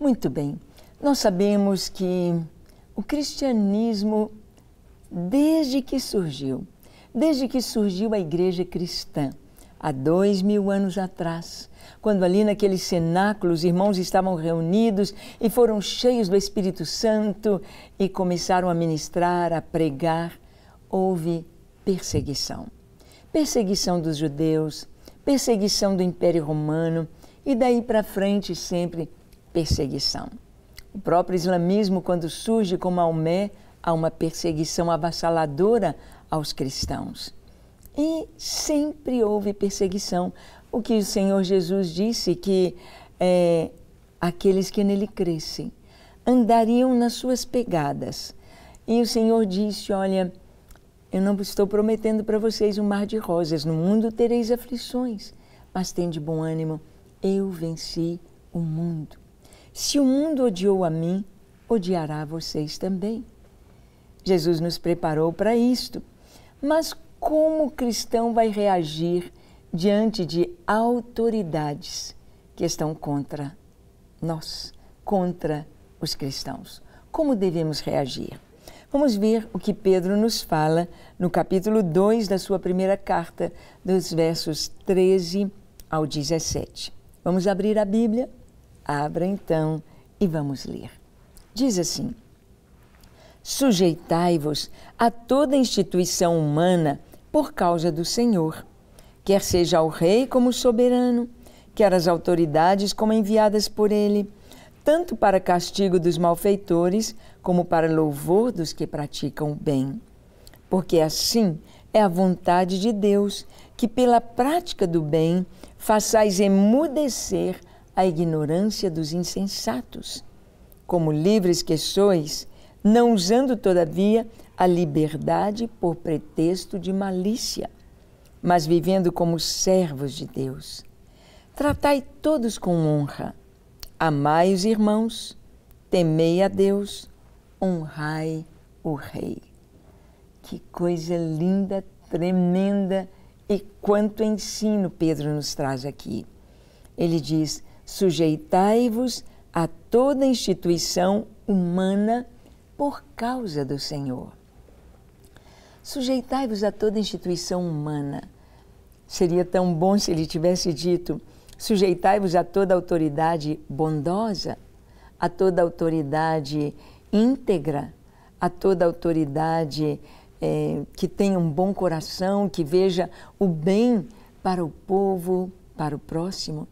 Muito bem, nós sabemos que o cristianismo, desde que surgiu a igreja cristã, há 2000 anos atrás, quando ali naquele cenáculo os irmãos estavam reunidos e foram cheios do Espírito Santo e começaram a ministrar, a pregar, houve perseguição. Perseguição dos judeus, perseguição do Império Romano e daí para frente sempre perseguição. O próprio islamismo, quando surge com Maomé, há uma perseguição avassaladora aos cristãos. E sempre houve perseguição. O que o Senhor Jesus disse que aqueles que nele crescem andariam nas suas pegadas. E o Senhor disse, olha, eu não estou prometendo para vocês um mar de rosas, no mundo tereis aflições, mas tende bom ânimo, eu venci o mundo. Se o mundo odiou a mim, odiará vocês também. Jesus nos preparou para isto. Mas como o cristão vai reagir diante de autoridades que estão contra nós, contra os cristãos? Como devemos reagir? Vamos ver o que Pedro nos fala no capítulo 2 da sua primeira carta, dos versos 13 ao 17. Vamos abrir a Bíblia? Abra então e vamos ler. Diz assim: sujeitai-vos a toda instituição humana por causa do Senhor, quer seja ao rei como soberano, quer as autoridades como enviadas por ele, tanto para castigo dos malfeitores, como para louvor dos que praticam o bem. Porque assim é a vontade de Deus, que pela prática do bem façais emudecer a ignorância dos insensatos. Como livres que sois, não usando todavia a liberdade por pretexto de malícia, mas vivendo como servos de Deus. Tratai todos com honra, amai os irmãos, temei a Deus, honrai o Rei. Que coisa linda, tremenda, e quanto ensino Pedro nos traz aqui. Ele diz, sujeitai-vos a toda instituição humana por causa do Senhor. Sujeitai-vos a toda instituição humana. Seria tão bom se ele tivesse dito, sujeitai-vos a toda autoridade bondosa, a toda autoridade íntegra, a toda autoridade que tenha um bom coração, que veja o bem para o povo, para o próximo.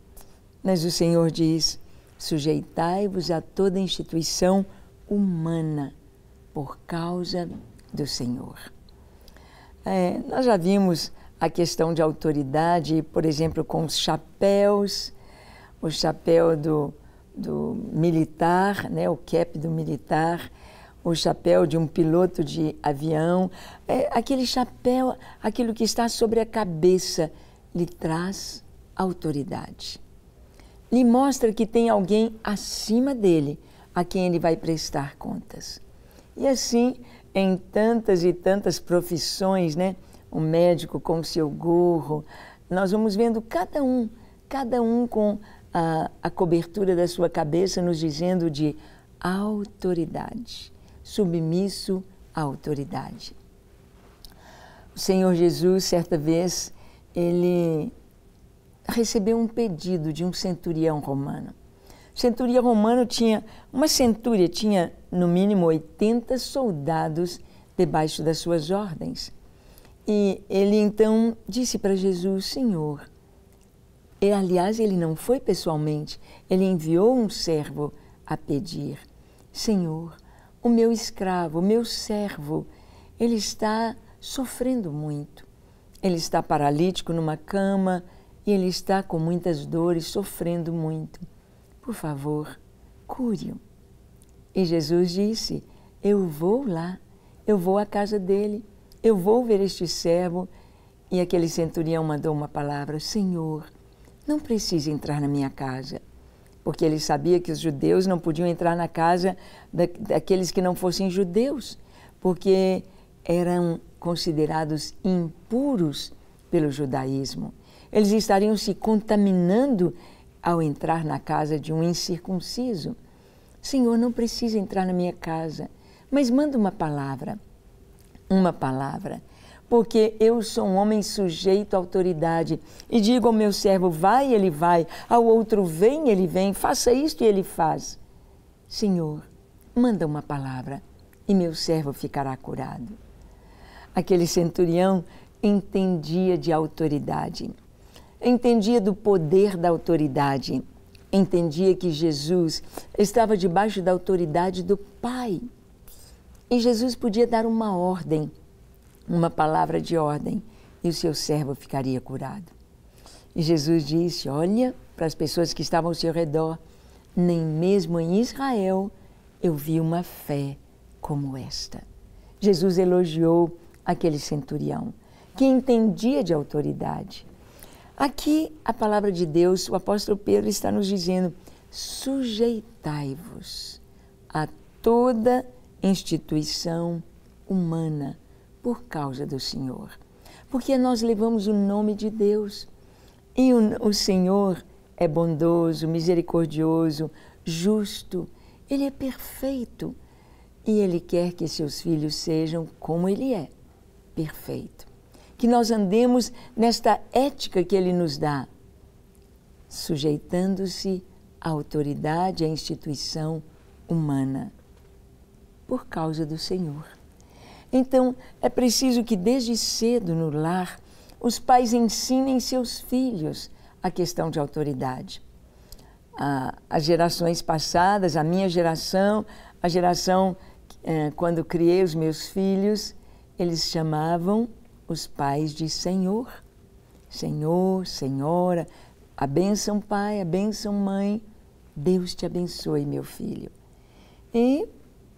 Mas o Senhor diz, sujeitai-vos a toda instituição humana por causa do Senhor. Nós já vimos a questão de autoridade, por exemplo, com os chapéus, o chapéu do militar, né, o cap do militar, o chapéu de um piloto de avião, aquele chapéu, aquilo que está sobre a cabeça, lhe traz autoridade. Lhe mostra que tem alguém acima dele, a quem ele vai prestar contas. E assim, em tantas e tantas profissões, né? Um médico com o seu gorro, nós vamos vendo cada um com a cobertura da sua cabeça, nos dizendo de autoridade, submisso à autoridade. O Senhor Jesus, certa vez, ele recebeu um pedido de um centurião romano. O centurião romano tinha, uma centúria tinha no mínimo 80 soldados debaixo das suas ordens. E ele então disse para Jesus, Senhor, aliás, ele não foi pessoalmente, ele enviou um servo a pedir, Senhor, o meu escravo, o meu servo, ele está sofrendo muito. Ele está paralítico numa cama e ele está com muitas dores, sofrendo muito. Por favor, cure-o. E Jesus disse, eu vou lá, eu vou à casa dele, eu vou ver este servo. E aquele centurião mandou uma palavra, Senhor, não precisa entrar na minha casa. Porque ele sabia que os judeus não podiam entrar na casa daqueles que não fossem judeus, porque eram considerados impuros pelo judaísmo. Eles estariam se contaminando ao entrar na casa de um incircunciso. Senhor, não precisa entrar na minha casa, mas manda uma palavra, porque eu sou um homem sujeito à autoridade e digo ao meu servo, vai, ele vai, ao outro, vem, ele vem, faça isto e ele faz. Senhor, manda uma palavra e meu servo ficará curado. Aquele centurião entendia de autoridade, entendia do poder da autoridade, entendia que Jesus estava debaixo da autoridade do Pai. E Jesus podia dar uma ordem, uma palavra de ordem, e o seu servo ficaria curado. E Jesus disse, olha, para as pessoas que estavam ao seu redor, nem mesmo em Israel eu vi uma fé como esta. Jesus elogiou aquele centurião, que entendia de autoridade. Aqui, a palavra de Deus, o apóstolo Pedro está nos dizendo, sujeitai-vos a toda instituição humana por causa do Senhor. Porque nós levamos o nome de Deus. E o Senhor é bondoso, misericordioso, justo. Ele é perfeito. E Ele quer que seus filhos sejam como Ele é, perfeito. Que nós andemos nesta ética que Ele nos dá, sujeitando-se à autoridade, à instituição humana, por causa do Senhor. Então, é preciso que desde cedo no lar, os pais ensinem seus filhos a questão de autoridade. As gerações passadas, a minha geração, a geração quando criei os meus filhos, eles chamavam os pais de Senhor. Senhor, Senhora, a bênção pai, a bênção mãe, Deus te abençoe, meu filho. E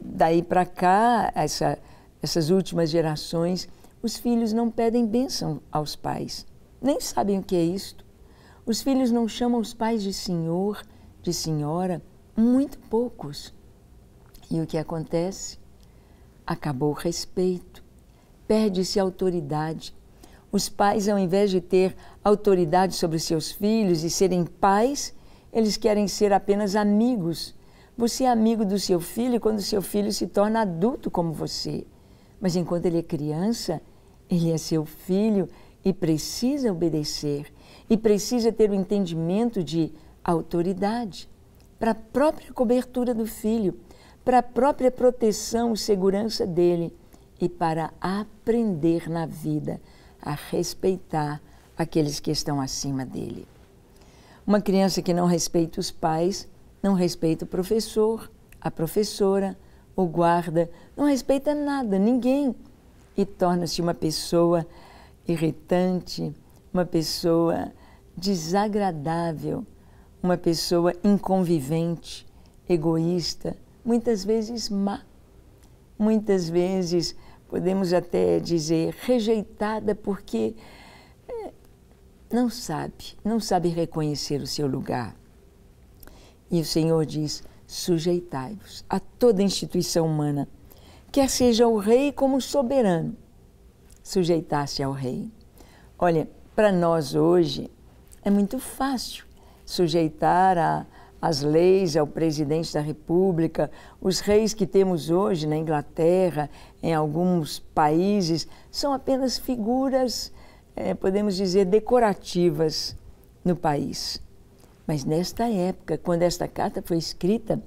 daí para cá, essas últimas gerações, os filhos não pedem bênção aos pais, nem sabem o que é isto. Os filhos não chamam os pais de senhor, de senhora, muito poucos. E o que acontece? Acabou o respeito, perde-se a autoridade. Os pais, ao invés de ter autoridade sobre seus filhos e serem pais, eles querem ser apenas amigos. Você é amigo do seu filho quando seu filho se torna adulto como você. Mas enquanto ele é criança, ele é seu filho e precisa obedecer. E precisa ter o entendimento de autoridade para a própria cobertura do filho, para a própria proteção e segurança dele e para aprender na vida a respeitar aqueles que estão acima dele. Uma criança que não respeita os pais, não respeita o professor, a professora, o guarda, não respeita nada, ninguém. E torna-se uma pessoa irritante, uma pessoa desagradável, uma pessoa inconvivente, egoísta, muitas vezes má, muitas vezes podemos até dizer rejeitada porque não sabe reconhecer o seu lugar. E o Senhor diz, sujeitai-vos a toda instituição humana, quer seja o rei como soberano, sujeitar-se ao rei. Olha, para nós hoje é muito fácil sujeitar as leis ao presidente da República. Os reis que temos hoje na Inglaterra, em alguns países, são apenas figuras, podemos dizer, decorativas no país. Mas nesta época, quando esta carta foi escrita,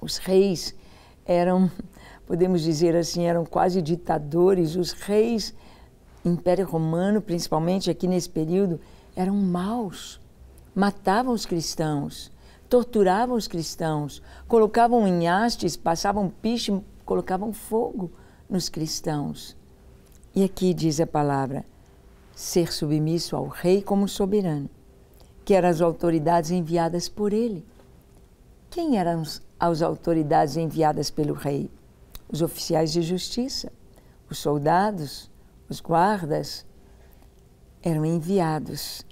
os reis eram, podemos dizer assim, eram quase ditadores. Os reis, Império Romano, principalmente aqui nesse período, eram maus, matavam os cristãos, torturavam os cristãos, colocavam em hastes, passavam piche, colocavam fogo nos cristãos. E aqui diz a palavra, ser submisso ao rei como soberano, que eram as autoridades enviadas por ele. Quem eram as autoridades enviadas pelo rei? Os oficiais de justiça, os soldados, os guardas, eram enviados.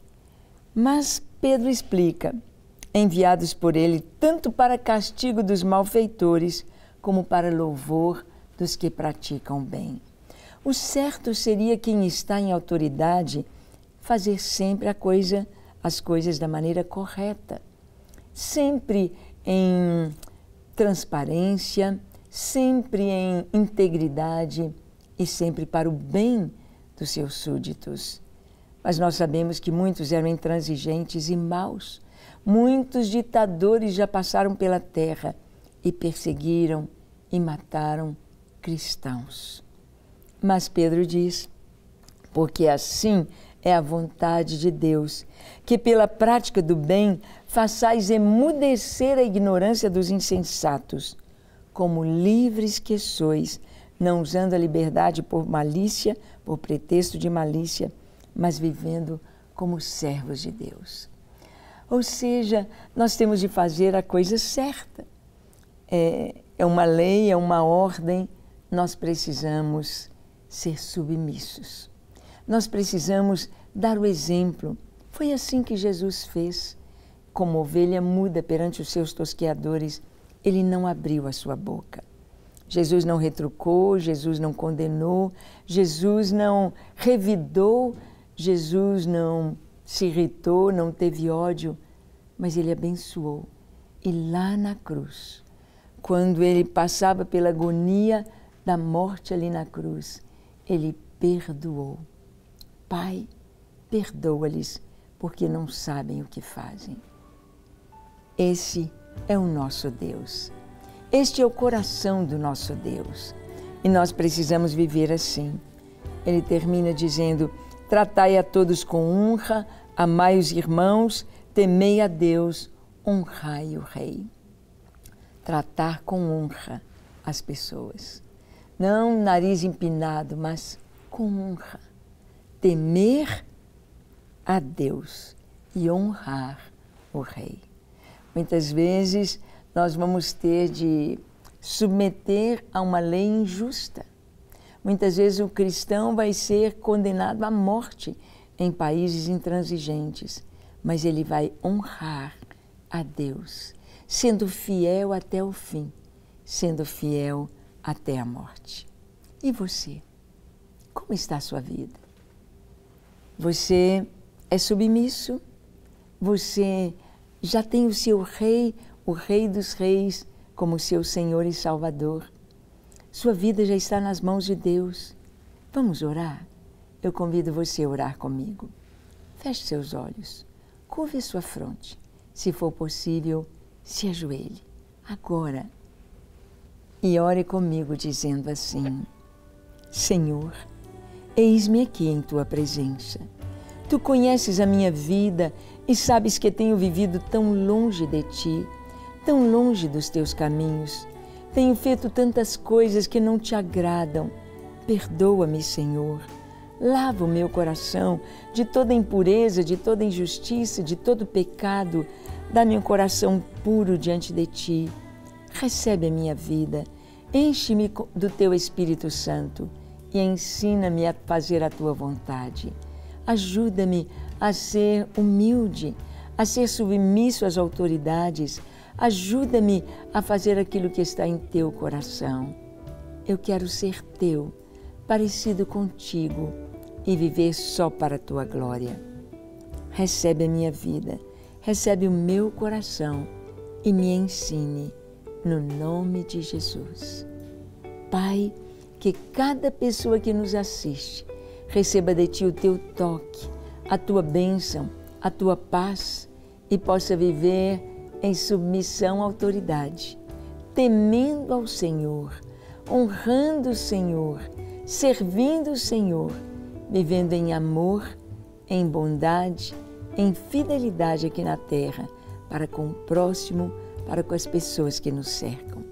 Mas Pedro explica, enviados por ele tanto para castigo dos malfeitores, como para louvor dos que praticam bem. O certo seria quem está em autoridade fazer sempre as coisas da maneira correta, sempre em transparência, sempre em integridade e sempre para o bem dos seus súditos. Mas nós sabemos que muitos eram intransigentes e maus. Muitos ditadores já passaram pela terra e perseguiram e mataram cristãos. Mas Pedro diz, porque assim é a vontade de Deus, que pela prática do bem façais emudecer a ignorância dos insensatos, como livres que sois, não usando a liberdade por malícia, por pretexto de malícia, mas vivendo como servos de Deus. Ou seja, nós temos de fazer a coisa certa. É uma lei, é uma ordem, nós precisamos ser submissos. Nós precisamos dar o exemplo. Foi assim que Jesus fez. Como ovelha muda perante os seus tosqueadores, ele não abriu a sua boca. Jesus não retrucou, Jesus não condenou, Jesus não revidou, Jesus não se irritou, não teve ódio, mas ele abençoou. E lá na cruz, quando ele passava pela agonia da morte ali na cruz, ele perdoou. Pai, perdoa-lhes, porque não sabem o que fazem. Esse é o nosso Deus. Este é o coração do nosso Deus. E nós precisamos viver assim. Ele termina dizendo, tratai a todos com honra, amai os irmãos, temei a Deus, honrai o Rei. Tratar com honra as pessoas. Não nariz empinado, mas com honra. Temer a Deus e honrar o Rei. Muitas vezes nós vamos ter de submeter a uma lei injusta. Muitas vezes o cristão vai ser condenado à morte em países intransigentes, mas ele vai honrar a Deus, sendo fiel até o fim, sendo fiel até a morte. E você? Como está a sua vida? Você é submisso? Você já tem o seu Rei, o Rei dos Reis, como seu Senhor e Salvador? Sua vida já está nas mãos de Deus. Vamos orar? Eu convido você a orar comigo. Feche seus olhos, curve sua fronte. Se for possível, se ajoelhe agora e ore comigo dizendo assim: Senhor, eis-me aqui em Tua presença. Tu conheces a minha vida e sabes que tenho vivido tão longe de Ti, tão longe dos Teus caminhos. Tenho feito tantas coisas que não Te agradam. Perdoa-me, Senhor. Lava o meu coração de toda impureza, de toda injustiça, de todo pecado. Dá-me um coração puro diante de Ti. Recebe a minha vida. Enche-me do Teu Espírito Santo e ensina-me a fazer a Tua vontade. Ajuda-me a ser humilde, a ser submisso às autoridades. Ajuda-me a fazer aquilo que está em Teu coração. Eu quero ser Teu, parecido contigo e viver só para a Tua glória. Recebe a minha vida, recebe o meu coração e me ensine no nome de Jesus. Pai, que cada pessoa que nos assiste receba de Ti o Teu toque, a Tua bênção, a Tua paz e possa viver em submissão à autoridade, temendo ao Senhor, honrando o Senhor, servindo o Senhor, vivendo em amor, em bondade, em fidelidade aqui na terra, para com o próximo, para com as pessoas que nos cercam.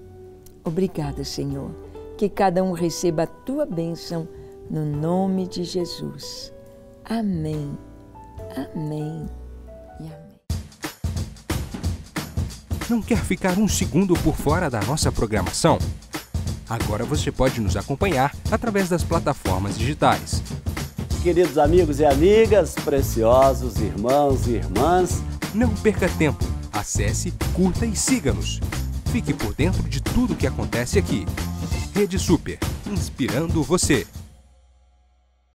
Obrigada, Senhor, que cada um receba a Tua bênção no nome de Jesus. Amém, amém e amém. Não quer ficar um segundo por fora da nossa programação? Agora você pode nos acompanhar através das plataformas digitais. Queridos amigos e amigas, preciosos irmãos e irmãs, não perca tempo. Acesse, curta e siga-nos. Fique por dentro de tudo o que acontece aqui. Rede Super, inspirando você.